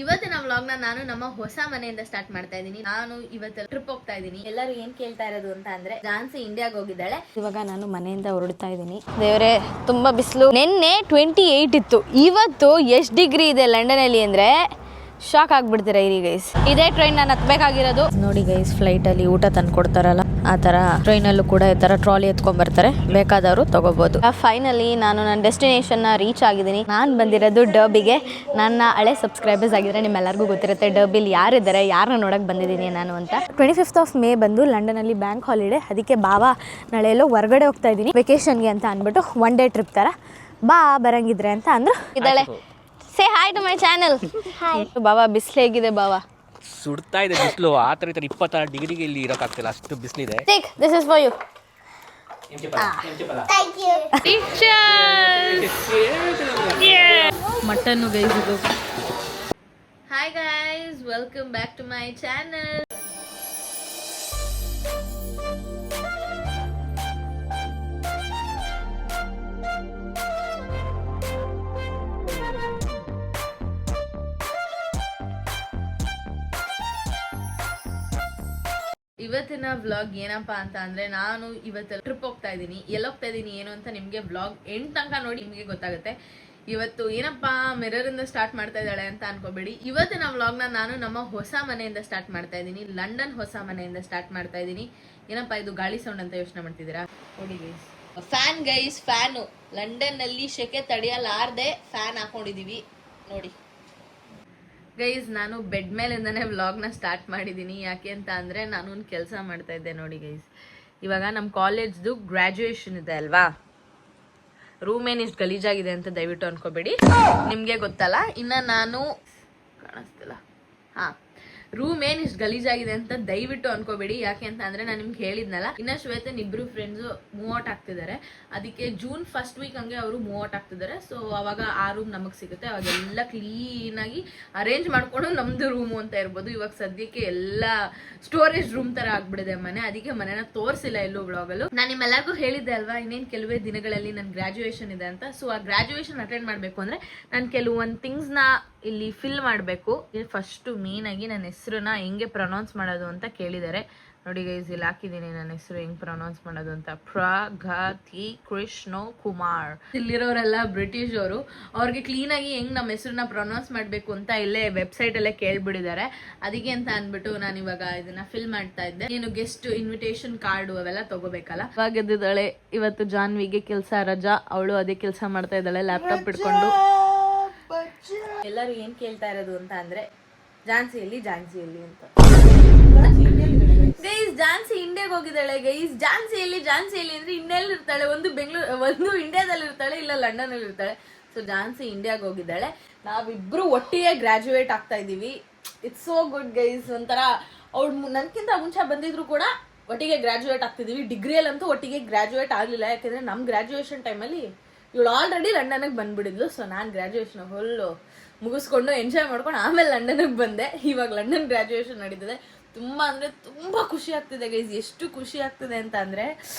ಇವತ್ತಿನ ವ್ಲಾಗ್ ನಾನು ನಮ್ಮ ಹೊಸ ಮನೆಯಿಂದ ಸ್ಟಾರ್ಟ್ ಮಾಡ್ತಾ ಇದ್ದೀನಿ. ನಾನು ಇವತ್ತು ಟ್ರಿಪ್ ಹೋಗ್ತಾ ಇದ್ದೀನಿ. ಎಲ್ಲರೂ ಏನ್ ಕೇಳ್ತಾ ಇರೋದು ಅಂತ ಅಂದ್ರೆ ಜಾನ್ಸಿ ಇಂಡಿಯಾಗ ಹೋಗಿದ್ದಾಳೆ. ಇವಾಗ ನಾನು ಮನೆಯಿಂದ ಹೊರಡ್ತಾ ಇದ್ದೀನಿ. ದೇವರೇ ತುಂಬಾ ಬಿಸಿಲು. ನಿನ್ನೆ 28 ಇತ್ತು, ಇವತ್ತು ಎಷ್ಟು ಡಿಗ್ರಿ ಇದೆ ಲಂಡನ್ ಅಲ್ಲಿ ಅಂದ್ರೆ ಶಾಕ್ ಆಗ್ಬಿಡ್ತೀರಾ. ಇರಿ ಗೈಸ್, ಇದೇ ಟ್ರೈನ್ ನಾನು ಹತ್ಬೇಕಾಗಿರೋದು. ನೋಡಿ ಗೈಸ್, ಫ್ಲೈಟ್ ಅಲ್ಲಿ ಊಟ ತಂದು ಕೊಡ್ತಾರಲ್ಲ ಆ ತರ ಟ್ರೈನ್ ಅಲ್ಲೂ ಕೂಡ ಈ ತರ ಟ್ರಾಲಿ ಎತ್ಕೊಂಡ್ ಬರ್ತಾರೆ, ಬೇಕಾದವರು ತಗೋಬಹುದು. ಫೈನಲಿ ನಾನು ನನ್ನ ಡೆಸ್ಟಿನೇಷನ್ ನ ರೀಚ್ ಆಗಿದ್ದೀನಿ. ನಾನು ಬಂದಿರೋದು ಡರ್ಬಿಗೆ. ನನ್ನ ಹಳೆ ಸಬ್ಸ್ಕ್ರೈಬರ್ಸ್ ಆಗಿದ್ರೆ ನಿಮ್ಮೆಲ್ಲರಿಗೂ ಗೊತ್ತಿರುತ್ತೆ ಡರ್ಬಿಲಿ ಯಾರಿದ್ದಾರೆ, ಯಾರನ್ನ ನೋಡಕ್ ಬಂದಿದ್ದೀನಿ ನಾನು ಅಂತ. 25th ಮೇ ಬಂದು ಲಂಡನ್ ಅಲ್ಲಿ ಬ್ಯಾಂಕ್ ಹಾಲಿಡೇ, ಅದಕ್ಕೆ ಬಾವಾ ನಾಳೆ ಎಲ್ಲೋ ಹೊರಗಡೆ ಹೋಗ್ತಾ ಇದ್ದೀನಿ ವೆಕೇಶನ್ಗೆ ಅಂತ ಅಂದ್ಬಿಟ್ಟು 1 ಡೇ ಟ್ರಿಪ್ ತರ ಬಾ ಬರಂಗಿದ್ರೆ ಅಂತ ಅಂದ್ರು. ಇದ್ದಾಳೆ, say hi to my channel. Hi ಬಾವಾ. ಬಿಸಿಲು ಹೇಗಿದೆ ಬಾವಾ? ಸುಡ್ತಾ ಇದೆ ಬಿಸಿಲು. ಆ ಥರ 26 ಡಿಗ್ರಿಗೆ ಇಲ್ಲಿ ಇರೋಕ್ಕಾಗ್ತಿಲ್ಲ, ಅಷ್ಟು ಬಿಸಿಲಿದೆ. Take this is for you. Thank you. Mutton guys ಇದು. Hi guys, welcome back to my channel. ಇವತ್ತಿನ ವ್ಲಾಗ್ ಏನಪ್ಪಾ ಅಂತ ಅಂದ್ರೆ ನಾನು ಇವತ್ತು ಟ್ರಿಪ್ ಹೋಗ್ತಾ ಇದ್ದೀನಿ. ಎಲ್ಲಿ ಹೋಗ್ತಾ ಇದ್ದೀನಿ ಏನು ಅಂತ ನಿಮ್ಗೆ ವ್ಲಾಗ್ ಎಂಡ್ ತನಕ ನೋಡಿ ನಿಮ್ಗೆ ಗೊತ್ತಾಗುತ್ತೆ. ಇವತ್ತು ಏನಪ್ಪಾ ಮಿರರ್ ಇಂದ ಸ್ಟಾರ್ಟ್ ಮಾಡ್ತಾ ಇದ್ದಾಳೆ ಅಂತ ಅನ್ಕೋಬೇಡಿ. ಇವತ್ತಿನ ವ್ಲಾಗ್ ನಾನು ನಮ್ಮ ಹೊಸ ಮನೆಯಿಂದ ಸ್ಟಾರ್ಟ್ ಮಾಡ್ತಾ ಇದ್ದೀನಿ. ಲಂಡನ್ ಹೊಸ ಮನೆಯಿಂದ ಸ್ಟಾರ್ಟ್ ಮಾಡ್ತಾ ಇದ್ದೀನಿ. ಏನಪ್ಪಾ ಇದು ಗಾಳಿ ಸೌಂಡ್ ಅಂತ ಯೋಚನೆ ಮಾಡ್ತಿದ್ದೀರಾ? ನೋಡಿ guys, fan guys, fan. London ನಲ್ಲಿ ಸೆಕೆ ತಡೆಯಲಾರ್ದೆ ಫ್ಯಾನ್ ಹಾಕೊಂಡಿದೀವಿ ನೋಡಿ ಗೈಸ್. ನಾನು ಬೆಡ್ ಮೇಲಿಂದಾನೆ ವ್ಲಾಗ್ನ ಸ್ಟಾರ್ಟ್ ಮಾಡಿದ್ದೀನಿ. ಯಾಕೆ ಅಂತ ಅಂದರೆ ನಾನು ಒಂದು ಕೆಲಸ ಮಾಡ್ತಾ ಇದ್ದೆ ನೋಡಿ ಗೈಸ್. ಇವಾಗ ನಮ್ಮ ಕಾಲೇಜ್ದು ಗ್ರ್ಯಾಜುಯೇಷನ್ ಇದೆ ಅಲ್ವಾ, ರೂಮ್ ಏನು ಇಷ್ಟು ಗಲೀಜಾಗಿದೆ ಅಂತ ದಯವಿಟ್ಟು ಅನ್ಕೋಬೇಡಿ, ನಿಮಗೆ ಗೊತ್ತಲ್ಲ. ಇನ್ನು ನಾನು ಕಾಣಿಸ್ತಿಲ್ಲ, ಹಾಂ, ರೂಮ್ ಏನ್ ಇಷ್ಟು ಗಲೀಜಾಗಿದೆ ಅಂತ ದಯವಿಟ್ಟು ಅನ್ಕೋಬೇಡಿ. ಯಾಕೆ ಅಂತ ಅಂದ್ರೆ ನಾನು ನಿಮ್ಗೆ ಹೇಳಿದ್ನಲ್ಲ, ಇನ್ನ ಶ್ವೇತನ್ ಇಬ್ರು ಫ್ರೆಂಡ್ಸ್ ಮೂವ್ ಔಟ್ ಆಗ್ತಿದ್ದಾರೆ. ಅದಕ್ಕೆ ಜೂನ್ ಫಸ್ಟ್ ವೀಕ್ ಹಂಗೆ ಅವರು ಮೂವ್ ಔಟ್ ಆಗ್ತಿದ್ದಾರೆ. ಸೊ ಅವಾಗ ಆ ರೂಮ್ ನಮಗ್ ಸಿಗುತ್ತೆ. ಅವಾಗೆಲ್ಲ ಕ್ಲೀನ್ ಆಗಿ ಅರೇಂಜ್ ಮಾಡ್ಕೊಂಡು ನಮ್ದು ರೂಮು ಅಂತ ಇರ್ಬೋದು. ಇವಾಗ ಸದ್ಯಕ್ಕೆ ಎಲ್ಲ ಸ್ಟೋರೇಜ್ ರೂಮ್ ತರ ಆಗ್ಬಿಡಿದೆ ಮನೆ. ಅದಕ್ಕೆ ಮನೆನ ತೋರಿಸಿಲ್ಲ ಎಲ್ಲೂ ವ್ಲಾಗಲ್ಲೂ. ನಾನು ನಿಮ್ಮೆಲ್ಲರಿಗೂ ಹೇಳಿದ್ದೆ ಅಲ್ವಾ, ಇನ್ನೇನು ಕೆಲವೇ ದಿನಗಳಲ್ಲಿ ನನ್ನ ಗ್ರಾಜುಯೇಷನ್ ಇದೆ ಅಂತ. ಸೊ ಆ ಗ್ರಾಜುಯೇಷನ್ ಅಟೆಂಡ್ ಮಾಡ್ಬೇಕು ಅಂದ್ರೆ ನಾನು ಕೆಲವೊಂದು ಥಿಂಗ್ಸ್ ನ ಇಲ್ಲಿ ಫಿಲ್ ಮಾಡಬೇಕು. ಫಸ್ಟ್ ಮೇನ್ ಆಗಿ ನನ್ನ ಹೆಸರನ್ನ ಹೆಂಗೆ ಪ್ರೊನೌನ್ಸ್ ಮಾಡೋದು ಅಂತ ಕೇಳಿದ್ದಾರೆ. ನೋಡಿ ಗೈಸ್, ಇಲ್ಲಿ ಹಾಕಿದ್ದೀನಿ ನನ್ನ ಹೆಸರು ಹೆಂಗ್ ಪ್ರೊನೌನ್ಸ್ ಮಾಡೋದು ಅಂತ. ಪ್ರಗತಿ ಕೃಷ್ಣ ಕುಮಾರ್. ಇಲ್ಲಿರೋರೆಲ್ಲ ಬ್ರಿಟಿಷ್ ಅವರು, ಅವ್ರಿಗೆ ಕ್ಲೀನ್ ಆಗಿ ಹೆಂಗ್ ನಮ್ಮ ಹೆಸರನ್ನ ಪ್ರೊನೌನ್ಸ್ ಮಾಡ್ಬೇಕು ಅಂತ ಇಲ್ಲೇ ವೆಬ್ಸೈಟ್ ಅಲ್ಲೇ ಕೇಳ್ಬಿಟ್ಟಿದ್ದಾರೆ. ಅದಕ್ಕೆ ಅಂತ ಅನ್ಬಿಟ್ಟು ನಾನು ಇವಾಗ ಇದನ್ನ ಫಿಲ್ ಮಾಡ್ತಾ ಇದ್ದೆ. ಏನು ಗೆಸ್ಟ್ ಇನ್ವಿಟೇಷನ್ ಕಾರ್ಡ್ ಅವೆಲ್ಲ ತಗೋಬೇಕಲ್ಲ. ಇವಾಗ ಎದ್ದಿದ್ದಾಳೆ. ಇವತ್ತು ಜಾನ್ವಿಗೆ ಕೆಲಸ ರಜಾ, ಅವಳು ಅದೇ ಕೆಲಸ ಮಾಡ್ತಾ ಇದ್ದಾಳೆ ಲ್ಯಾಪ್ಟಾಪ್ ಇಟ್ಕೊಂಡು. ಎಲ್ಲರೂ ಏನ್ ಕೇಳ್ತಾ ಇರೋದು ಅಂತ ಅಂದ್ರೆ ಜಾನ್ಸಿಯಲ್ಲಿ ಅಂತ. ಗೈಸ್, ಜಾನ್ಸಿ ಇಂಡಿಯಾಗ ಹೋಗಿದ್ದಾಳೆ ಗೈಸ್. ಜಾನ್ಸಿಯಲ್ಲಿ ಅಂದ್ರೆ ಇಂಡಿಯಲ್ಲಿ ಇರ್ತಾಳೆ. ಒಂದು ಇಂಡಿಯಾದಲ್ಲಿ ಇರ್ತಾಳೆ, ಇಲ್ಲ ಲಂಡನ್ ಅಲ್ಲಿ ಇರ್ತಾಳೆ. ಸೊ ಜಾನ್ಸಿ ಇಂಡಿಯಾಗ ಹೋಗಿದ್ದಾಳೆ. ನಾವಿಬ್ರು ಒಟ್ಟಿಗೆ ಗ್ರಾಜುಯೇಟ್ ಆಗ್ತಾ ಇದೀವಿ. It's so good guys. ಒಂಥರ ಅವ್ಳು ನನ್ಕಿಂತ ಮುಂಚೆ ಬಂದಿದ್ರು ಕೂಡ ಒಟ್ಟಿಗೆ ಗ್ರಾಜುಯೇಟ್ ಆಗ್ತಿದೀವಿ. ಡಿಗ್ರಿಯಲ್ಲಂತೂ ಒಟ್ಟಿಗೆ ಗ್ರಾಜುಯೇಟ್ ಆಗ್ಲಿಲ್ಲ. ಯಾಕಂದ್ರೆ ನಮ್ ಗ್ರಾಜುಯೇಷನ್ ಟೈಮಲ್ಲಿ ಇವಳು ಆಲ್ರೆಡಿ ಲಂಡನ್ಗೆ ಬಂದ್ಬಿಡಿದ್ಲು. ಸೊ ನಾನು ಗ್ರಾಜುಯೇಷನ್ ಫುಲ್ಲು ಮುಗಿಸ್ಕೊಂಡು ಎಂಜಾಯ್ ಮಾಡ್ಕೊಂಡು ಆಮೇಲೆ ಲಂಡನ್ಗೆ ಬಂದೆ. ಇವಾಗ ಲಂಡನ್ ಗ್ರಾಜುಯೇಷನ್ ನಡೀತಿದೆ. ತುಂಬ ಅಂದರೆ ತುಂಬ ಖುಷಿ ಆಗ್ತಿದೆ ಗೈಸ್. ಎಷ್ಟು ಖುಷಿ ಆಗ್ತಿದೆ ಅಂತ ಅಂದರೆ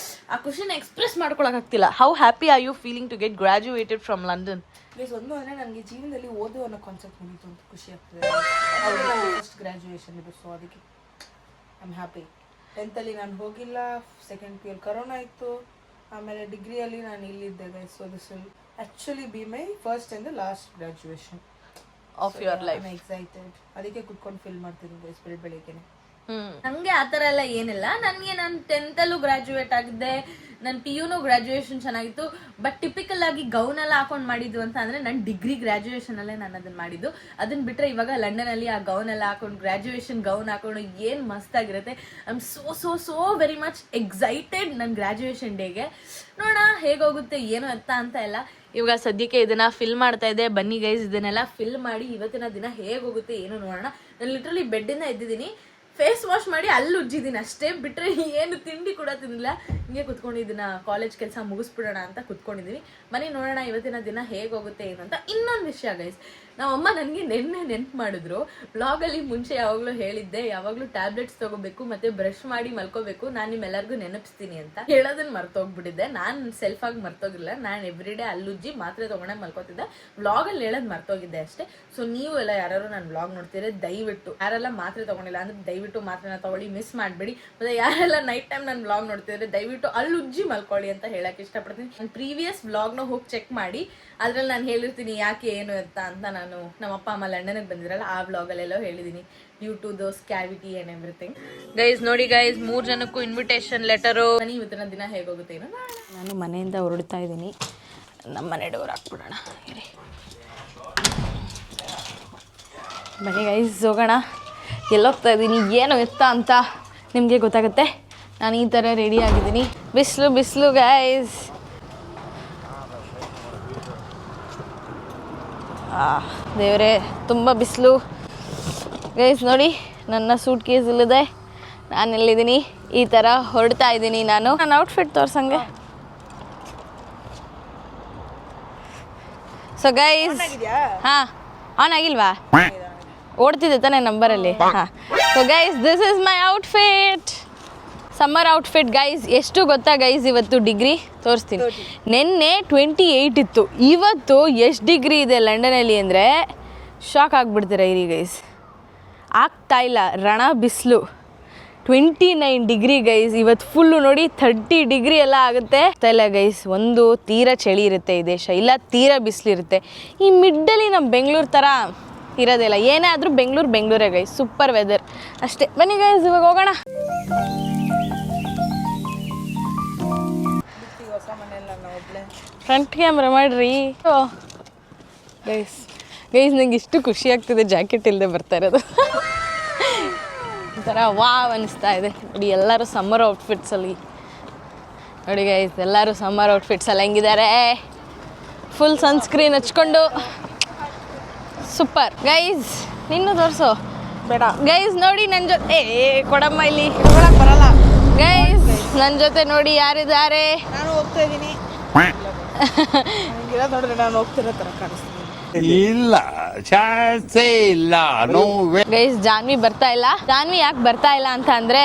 ಆ ಖುಷಿನ ಎಕ್ಸ್ಪ್ರೆಸ್ ಮಾಡ್ಕೊಳಕ್ಕಾಗ್ತಿಲ್ಲ. How happy are you feeling to get graduated from London? Guys, ಒಂದು ಅಂದರೆ ನನಗೆ ಜೀವನದಲ್ಲಿ ಓದು ಅನ್ನೋ ಕಾನ್ಸೆಪ್ಟ್ ಬಂದಿತ್ತು ಅಂತ ಖುಷಿ ಆಗ್ತಿದೆ. ಫಸ್ಟ್ ಗ್ರಾಜುಯೇಷನ್ ಇದು, ಸೊ ಅದಕ್ಕೆ ಐ ಆಮ್ ಹ್ಯಾಪಿ. 10th ನಾನು ಹೋಗಿಲ್ಲ, ಸೆಕೆಂಡ್ PU ಕರೋನಾ ಇತ್ತು, ಆಮೇಲೆ ಡಿಗ್ರಿಯಲ್ಲಿ ನಾನು ಇಲ್ಲಿದ್ದೆ guys. So this will actually be my first and the last graduation of your life. Excited. ಅದಕ್ಕೆ ಕುತ್ಕೊಂಡು ಫೀಲ್ ಮಾಡ್ತೀನಿ ಗೈಸ್ ಬೆಳಿಗ್ಗೆನೆ. ನಂಗೆ ಆತರ ಎಲ್ಲ ಏನಿಲ್ಲ. ನನಗೆ ನಾನು 10th ಅಲ್ಲೂ ಗ್ರಾಜುಯೇಟ್ ಆಗಿದ್ದೆ, ನನ್ನ PUನೂ ಗ್ರಾಜುಯೇಷನ್ ಚೆನ್ನಾಗಿತ್ತು. ಬಟ್ ಟಿಪಿಕಲ್ ಆಗಿ ಗೌನ್ ಎಲ್ಲ ಹಾಕೊಂಡು ಮಾಡಿದ್ದು ಅಂತ ಅಂದ್ರೆ ನನ್ನ ಡಿಗ್ರಿ ಗ್ರಾಜುಯೇಷನ್ ಅಲ್ಲೇ ನಾನು ಅದನ್ನ ಮಾಡಿದ್ದು. ಅದನ್ನ ಬಿಟ್ರೆ ಇವಾಗ ಲಂಡನ್ ಅಲ್ಲಿ ಆ ಗೌನ್ ಎಲ್ಲ ಹಾಕೊಂಡು ಗ್ರಾಜುಯೇಷನ್ ಗೌನ್ ಹಾಕೊಂಡು ಏನ್ ಮಸ್ತ್ ಆಗಿರುತ್ತೆ. I am so very much excited ನನ್ನ ಗ್ರಾಜುಯೇಷನ್ ಡೇಗೆ. ನೋಡೋಣ ಹೇಗೋಗುತ್ತೆ ಏನು ಅಂತ ಎಲ್ಲ. ಇವಾಗ ಸದ್ಯಕ್ಕೆ ಇದನ್ನ ಫಿಲ್ ಮಾಡ್ತಾ ಇದ್ದೆ. ಬನ್ನಿ ಗೈಸ್, ಇದನ್ನೆಲ್ಲ ಫಿಲ್ ಮಾಡಿ ಇವತ್ತಿನ ದಿನ ಹೇಗೋಗುತ್ತೆ ಏನು ನೋಡೋಣ. ನಾನು ಲಿಟ್ರಲಿ ಬೆಡ್ಡಿಂದ ಎದ್ದಿದ್ದೀನಿ, ಫೇಸ್ ವಾಶ್ ಮಾಡಿ ಅಲ್ಲಿ ಉಜ್ಜಿದ್ದೀನಿ ಅಷ್ಟೇ. ಬಿಟ್ರೆ ಏನು ತಿಂಡಿ ಕೂಡ ತಿಂದಿಲ್ಲ. ಹಿಂಗೆ ಕುತ್ಕೊಂಡಿದ್ದೀನ, ಕಾಲೇಜ್ ಕೆಲಸ ಮುಗಿಸ್ಬಿಡೋಣ ಅಂತ ಕುತ್ಕೊಂಡಿದ್ದೀನಿ. ಬನ್ನಿ ನೋಡೋಣ ಇವತ್ತಿನ ದಿನ ಹೇಗೋಗುತ್ತೆ ಏನು ಅಂತ. ಇನ್ನೊಂದು ವಿಷಯ ಗೈಸ್, ನಮ್ಮಮ್ಮ ನನಗೆ ನೆನ್ಪು ಮಾಡಿದ್ರು. ವ್ಲಾಗಲ್ಲಿ ಮುಂಚೆ ಯಾವಾಗಲೂ ಹೇಳಿದ್ದೆ, ಯಾವಾಗಲೂ ಟ್ಯಾಬ್ಲೆಟ್ಸ್ ತಗೋಬೇಕು ಮತ್ತೆ ಬ್ರಷ್ ಮಾಡಿ ಮಲ್ಕೋಬೇಕು, ನಾನು ನಿಮ್ಮೆಲ್ಲರಿಗೂ ನೆನಪಿಸ್ತೀನಿ ಅಂತ. ಹೇಳೋದನ್ನ ಮರ್ತೋಗ್ಬಿಟ್ಟಿದ್ದೆ. ನಾನು ಸೆಲ್ಫಾಗಿ ಮರ್ತೋಗಿಲ್ಲ, ನಾನು ಎವ್ರಿಡೇ ಅಲ್ಲುಜ್ಜಿ ಮಾತ್ರೆ ತೊಗೊಂಡೆ ಮಲ್ಕೋತಿದ್ದೆ. ವ್ಲಾಗಲ್ಲಿ ಹೇಳೋದು ಮರ್ತೋಗಿದ್ದೆ ಅಷ್ಟೇ. ಸೊ ನೀವು ಎಲ್ಲ ಯಾರು ನಾನು ವ್ಲಾಗ್ ನೋಡ್ತೀರಾ, ದಯವಿಟ್ಟು ಯಾರೆಲ್ಲ ಮಾತ್ರೆ ತೊಗೊಂಡಿಲ್ಲ ಅಂದರೆ ದಯವಿಟ್ಟು ಮಾತ್ರೆನ ತೊಗೊಳ್ಳಿ, ಮಿಸ್ ಮಾಡಬೇಡಿ. ಮತ್ತು ಯಾರೆಲ್ಲ ನೈಟ್ ಟೈಮ್ ನಾನು ವ್ಲಾಗ್ ನೋಡ್ತಿದ್ರೆ ದಯವಿಟ್ಟು ಅಲ್ಲುಜ್ಜಿ ಮಲ್ಕೊಳ್ಳಿ ಅಂತ ಹೇಳಕ್ಕೆ ಇಷ್ಟಪಡ್ತೀನಿ. ನಾನು ಪ್ರೀವಿಯಸ್ ವ್ಲಾಗ್ನ ಹೋಗಿ ಚೆಕ್ ಮಾಡಿ, ಅದ್ರಲ್ಲಿ ನಾನು ಹೇಳಿರ್ತೀನಿ ಯಾಕೆ ಏನು ಅಂತ. ನಾನು ನಮ್ಮ ಅಪ್ಪ ಅಮ್ಮ ಲಂಡನ್ಗೆ ಬಂದಿರಲ್ಲ, ಆ ವ್ಲಾಗಲ್ಲೆಲ್ಲ ಹೇಳಿದ್ದೀನಿ, due to those cavity and everything. Guys ನೋಡಿ ಗೈಸ್, 3 ಜನಕ್ಕೂ ಇನ್ವಿಟೇಷನ್ ಲೆಟರು. ಇವತ್ತಿನ ದಿನ ಹೇಗೋಗುತ್ತೆ ಏನೋ. ನಾನು ಮನೆಯಿಂದ ಹೊರಡ್ತಾ ಇದ್ದೀನಿ, ನಮ್ಮ ಮನೆ ಡೋರ್ ಹಾಕ್ಬಿಡೋಣ. ಬನ್ನಿ ಗೈಸ್ ಹೋಗೋಣ. ಎಲ್ಲೋಗ್ತಾ ಇದ್ದೀನಿ, ಏನು ಎತ್ತ ಅಂತ ನಿಮಗೆ ಗೊತ್ತಾಗುತ್ತೆ. ನಾನು ಈ ಥರ ರೆಡಿ ಆಗಿದ್ದೀನಿ. ಬಿಸಿಲು ಗೈಸ್. ದೇವರೇ, ತುಂಬ ಬಿಸಿಲು ಗೈಸ್. ನೋಡಿ ನನ್ನ ಸೂಟ್ ಕೇಸ್ ಇಲ್ಲದೆ ನಾನು ಎಲ್ಲಿದ್ದೀನಿ, ಈ ಥರ ಹೊರಡ್ತಾ ಇದ್ದೀನಿ. ನಾನು ನನ್ನ ಔಟ್ಫಿಟ್ ತೋರ್ಸಂಗೆ. ಸೊ ಗೈಸ್, ಹಾಂ ಆನ್ ಆಗಿಲ್ವಾ? ಓಡ್ತಿದ್ದೆ ತಾನೇ ನಂಬರಲ್ಲಿ. ಹಾಂ, so guys this is my outfit, summer outfit guys. ಎಷ್ಟು ಗೊತ್ತಾ ಗೈಸ್, ಇವತ್ತು ಡಿಗ್ರಿ ತೋರಿಸ್ತೀನಿ. ನಿನ್ನೆ 28 ಇತ್ತು, ಇವತ್ತು ಎಷ್ಟು ಡಿಗ್ರಿ ಇದೆ ಲಂಡನಲ್ಲಿ ಅಂದರೆ ಶಾಕ್ ಆಗಿಬಿಡ್ತೀರ ಇರಿ ಗೈಸ್. ಆಗ್ತಾಯಿಲ್ಲ, ರಣ ಬಿಸಿಲು. 29 ಡಿಗ್ರಿ ಗೈಸ್. ಇವತ್ತು ಫುಲ್ಲು ನೋಡಿ 30 ಡಿಗ್ರಿ ಎಲ್ಲ ಆಗುತ್ತೆ. ಇಲ್ಲ ಗೈಸ್, ಒಂದು ತೀರಾ ಚಳಿ ಇರುತ್ತೆ ಈ ದೇಶ, ಇಲ್ಲ ತೀರಾ ಬಿಸಿಲಿರುತ್ತೆ. ಈ ಮಿಡ್ಡಲ್ಲಿ ನಮ್ಮ ಬೆಂಗಳೂರು ಥರ ಇರೋದಿಲ್ಲ. ಏನೇ ಆದರೂ ಬೆಂಗಳೂರೇ ಗೈಸ್, ಸೂಪರ್ ವೆದರ್ ಅಷ್ಟೇ. ಬನ್ನಿ ಗೈಸ್ ಇವಾಗ ಹೋಗೋಣ. ಫ್ರಂಟ್ ಕ್ಯಾಮ್ರಾ ಮಾಡಿರಿ ಗೈಸ್. ನಂಗೆ ಇಷ್ಟು ಖುಷಿ ಆಗ್ತಿದೆ ಜಾಕೆಟ್ ಇಲ್ಲದೆ ಬರ್ತಾ ಇರೋದು. ಒಂಥರ ವಾವ್ ಅನ್ನಿಸ್ತಾ ಇದೆ. ನೋಡಿ ಎಲ್ಲರೂ ಸಮ್ಮರ್ ಔಟ್ಫಿಟ್ಸಲ್ಲಿ, ನೋಡಿ ಗೈಸ್ ಎಲ್ಲರೂ ಸಮ್ಮರ್ ಔಟ್ಫಿಟ್ಸಲ್ಲಿ ಹೆಂಗಿದ್ದಾರೆ. ಫುಲ್ ಸನ್ಸ್ಕ್ರೀನ್ ಹಚ್ಕೊಂಡು ಸೂಪರ್ ಗೈಸ್. ನಿನ್ನೂ ತೋರಿಸು ಬೇಡ ಗೈಸ್. ನೋಡಿ ನನ್ನ ಜೊತೆ ಕೊಡಮ್ಮ ಇಲ್ಲಿ ಬರಲ್ಲ ಗೈಸ್. ನನ್ನ ಜೊತೆ ನೋಡಿ ಯಾರಿದ್ದಾರೆ. ನಾನು ಹೋಗ್ತಾ ಇದ್ದೀನಿ. ನೋಡ್ರೆ ನಾನು ಹೋಗ್ತಿರೋ ಥರ ಕಾಣಿಸ್ತೀನಿ. ಇಲ್ಲ ಚಾನ್ಸೇ ಇಲ್ಲ. ಗೈಸ್ ಜಾನ್ವಿ ಬರ್ತಾ ಇಲ್ಲ. ಜಾನ್ವಿ ಯಾಕೆ ಬರ್ತಾ ಇಲ್ಲ ಅಂತ ಅಂದರೆ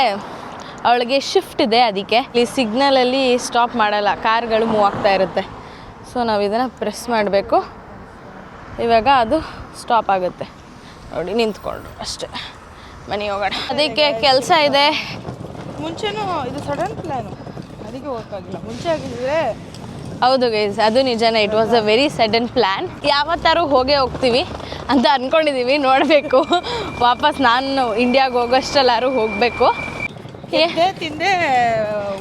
ಅವಳಿಗೆ ಶಿಫ್ಟ್ ಇದೆ, ಅದಕ್ಕೆ ಇಲ್ಲಿ ಸಿಗ್ನಲಲ್ಲಿ ಸ್ಟಾಪ್ ಮಾಡಲ್ಲ, ಕಾರ್ಗಳು ಮೂವ್ ಆಗ್ತಾ ಇರುತ್ತೆ. ಸೊ ನಾವು ಇದನ್ನು ಪ್ರೆಸ್ ಮಾಡಬೇಕು. ಇವಾಗ ಅದು ಸ್ಟಾಪ್ ಆಗುತ್ತೆ. ನೋಡಿ ನಿಂತ್ಕೊಂಡ್ರು ಅಷ್ಟೇ. ಮನೆಗೆ ಹೋಗೋಣ. ಅದಕ್ಕೆ ಕೆಲಸ ಇದೆ. ಮುಂಚೆನೂ ಇದು ಸಡನ್ ಪ್ಲ್ಯಾನು, ಅದಕ್ಕೆ ಹೋಗೋಕ್ಕಾಗಿಲ್ಲ. ಮುಂಚೆ ಆಗಿದ್ರೆ ಹೌದು ಗೈಸ್, ಅದು ನಿಜನೇ. It was a very sudden plan. ಯಾವತ್ತಾರು ಹೋಗ್ತೀವಿ ಅಂತ ಅಂದ್ಕೊಂಡಿದ್ದೀವಿ, ನೋಡಬೇಕು. ವಾಪಸ್ ನಾನು ಇಂಡಿಯಾಗೆ ಹೋಗೋಷ್ಟೆಲ್ಲಾರು ಹೋಗಬೇಕು. ತಿಂದೆ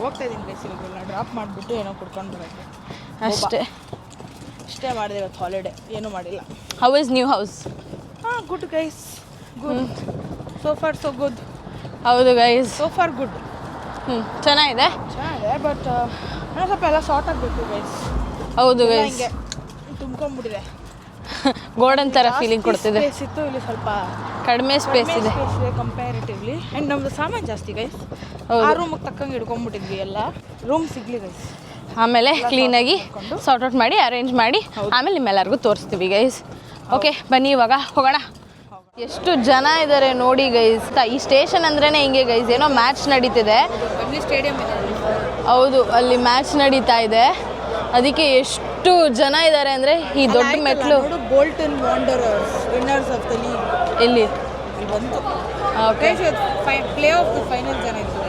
ಹೋಗ್ತಾ ಇದ್ದೀನಿ ಬೇಸಿಗೆ. ಡ್ರಾಪ್ ಮಾಡಿಬಿಟ್ಟು ಏನೋ ಕುಡ್ಕೊಂಡು ಬರೋದು ಅಷ್ಟೇ. ಇಷ್ಟೇ ಮಾಡಿದೆ ಇವತ್ತು ಹಾಲಿಡೇ, ಏನೂ ಮಾಡಿಲ್ಲ. How is new house? Good guys, good. So for so good. ಹೌದು ಗೈಸ್, ಸೋ ಫಾರ್ ಗುಡ್. ಚೆನ್ನಾಗಿದೆ. ಬಟ್ ಸ್ವಲ್ಪ ಎಲ್ಲ ಶಾರ್ಟ್ ಆಗಬೇಕು ಗೈಸ್. ಹೌದು ಗೈಸ್, ಹಿಂಗೆ ತುಂಬ್ಕೊಂಡ್ಬಿಟ್ಟಿದೆ. ಗೋಲ್ಡನ್ ಥರ ಫೀಲಿಂಗ್ ಕೊಡ್ತಿದೆ. ಸ್ಪೇಸ್ ಇತ್ತು, ಇಲ್ಲಿ ಸ್ವಲ್ಪ ಕಡಿಮೆ ಸ್ಪೇಸ್ ಇದೆ ಕಂಪ್ಯಾರಿಟಿವ್ಲಿ. ಆ್ಯಂಡ್ ನಮ್ಮದು ಸಾಮಾನು ಜಾಸ್ತಿ ಗೈಸ್. ಆ ರೂಮಿಗೆ ತಕ್ಕಂಗೆ ಹಿಡ್ಕೊಂಡ್ಬಿಟ್ಟಿದ್ವಿ, ಎಲ್ಲ ರೂಮ್ ಸಿಗ್ಲಿ ಗೈಸ್. ಆಮೇಲೆ ಕ್ಲೀನಾಗಿ ಸಾರ್ಟ್ ಔಟ್ ಮಾಡಿ ಅರೇಂಜ್ ಮಾಡಿ ಆಮೇಲೆ ನಿಮ್ಮೆಲ್ಲರಿಗೂ ತೋರಿಸ್ತೀವಿ ಗೈಸ್. ಓಕೆ ಬನ್ನಿ ಇವಾಗ ಹೋಗೋಣ. ಎಷ್ಟು ಜನ ಇದ್ದಾರೆ ನೋಡಿ ಗೈಸ್. ಈ ಸ್ಟೇಷನ್ ಅಂದ್ರೇ ಹಿಂಗೆ ಗೈಸ್, ಏನೋ ಮ್ಯಾಚ್ ನಡೀತಿದೆ. ಸ್ಟೇಡಿಯಂ ಇದೆ. ಹೌದು, ಅಲ್ಲಿ ಮ್ಯಾಚ್ ನಡೀತಾ ಇದೆ. ಅದಕ್ಕೆ ಎಷ್ಟು ಜನ ಇದ್ದಾರೆ ಅಂದರೆ ಈ ದೊಡ್ಡ ಮೆಟ್ಲು. Bolton wanderers winners of the league ಎಲ್ಲಿ ಬಂತು. Okay, play of the final ಜನ ಇತ್ತು.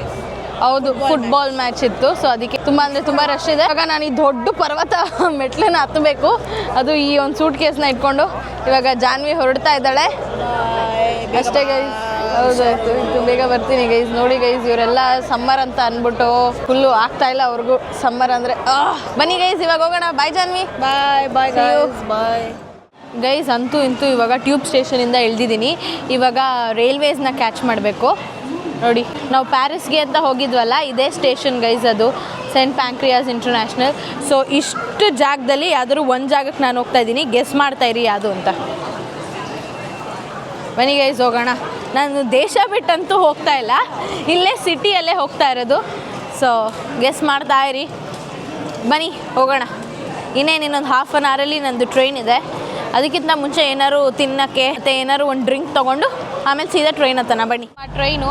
ಹೌದು, ಫುಟ್ಬಾಲ್ ಮ್ಯಾಚ್ ಇತ್ತು. ಸೊ ಅದಕ್ಕೆ ತುಂಬ ಅಂದರೆ ತುಂಬ ರಶ್ ಇದೆ. ಇವಾಗ ನಾನು ಈ ದೊಡ್ಡ ಪರ್ವತ ಮೆಟ್ಲನ್ನ ಹತ್ತಬೇಕು, ಅದು ಈ ಒಂದು ಸೂಟ್ ಕೇಸ್ನ ಇಟ್ಕೊಂಡು. ಇವಾಗ ಜಾನ್ವಿ ಹೊರಡ್ತಾ ಇದ್ದಾಳೆ ಅಷ್ಟೇ ಗೈಸ್. ಹೌದಾಯ್ತು, ಬೇಗ ಬರ್ತೀನಿ ಗೈಸ್. ನೋಡಿ ಗೈಸ್, ಇವರೆಲ್ಲ ಸಮ್ಮರ್ ಅಂತ ಅಂದ್ಬಿಟ್ಟು ಫುಲ್ಲು ಆಗ್ತಾ ಇಲ್ಲ ಅವ್ರಿಗೂ ಸಮ್ಮರ್ ಅಂದರೆ. ಬನ್ನಿ ಗೈಸ್ ಇವಾಗ ಹೋಗೋಣ. ಬಾಯ್ ಜಾನ್ವಿ. ಬಾಯ್ ಬಾಯ್ ಬಾಯ್ ಗೈಸ್. ಅಂತೂ ಇಂತೂ ಇವಾಗ ಟ್ಯೂಬ್ ಸ್ಟೇಷನಿಂದ ಇಳಿದಿದ್ದೀನಿ. ಇವಾಗ ರೈಲ್ವೇಸ್ನ ಕ್ಯಾಚ್ ಮಾಡಬೇಕು. ನೋಡಿ, ನಾವು ಪ್ಯಾರಿಸ್ಗೆ ಅಂತ ಹೋಗಿದ್ವಲ್ಲ, ಇದೇ ಸ್ಟೇಷನ್ ಗೈಸ್, ಅದು ಸೇಂಟ್ ಪ್ಯಾಂಕ್ರಿಯಾಸ್ ಇಂಟರ್ನ್ಯಾಷನಲ್. ಸೊ ಇಷ್ಟು ಜಾಗದಲ್ಲಿ ಯಾವ್ದಾದ್ರು ಒಂದು ಜಾಗಕ್ಕೆ ನಾನು ಹೋಗ್ತಾ ಇದ್ದೀನಿ. ಗೆಸ್ ಮಾಡ್ತಾ ಇರಿ ಯಾವುದು ಅಂತ. ಬನ್ನಿ ಗೈಸ್ ಹೋಗೋಣ. ನಾನು ದೇಶ ಬಿಟ್ಟಂತೂ ಹೋಗ್ತಾ ಇಲ್ಲ, ಇಲ್ಲೇ ಸಿಟಿಯಲ್ಲೇ ಹೋಗ್ತಾ ಇರೋದು. ಸೊ ಗೆಸ್ ಮಾಡ್ತಾ ಇರಿ. ಬನ್ನಿ ಹೋಗೋಣ. ಇನ್ನೊಂದು ಹಾಫ್ ಆನ್ ಅವರಲ್ಲಿ ನಂದು ಟ್ರೈನ್ ಇದೆ. ಅದಕ್ಕಿಂತ ಮುಂಚೆ ಏನಾದ್ರು ತಿನ್ನೋಕ್ಕೆ ಮತ್ತು ಏನಾದ್ರು ಒಂದು ಡ್ರಿಂಕ್ ತೊಗೊಂಡು ಆಮೇಲೆ ಸೀದಾ ಟ್ರೈನ್ ಹತ್ತನ ಬನ್ನಿ. ಆ ಟ್ರೈನು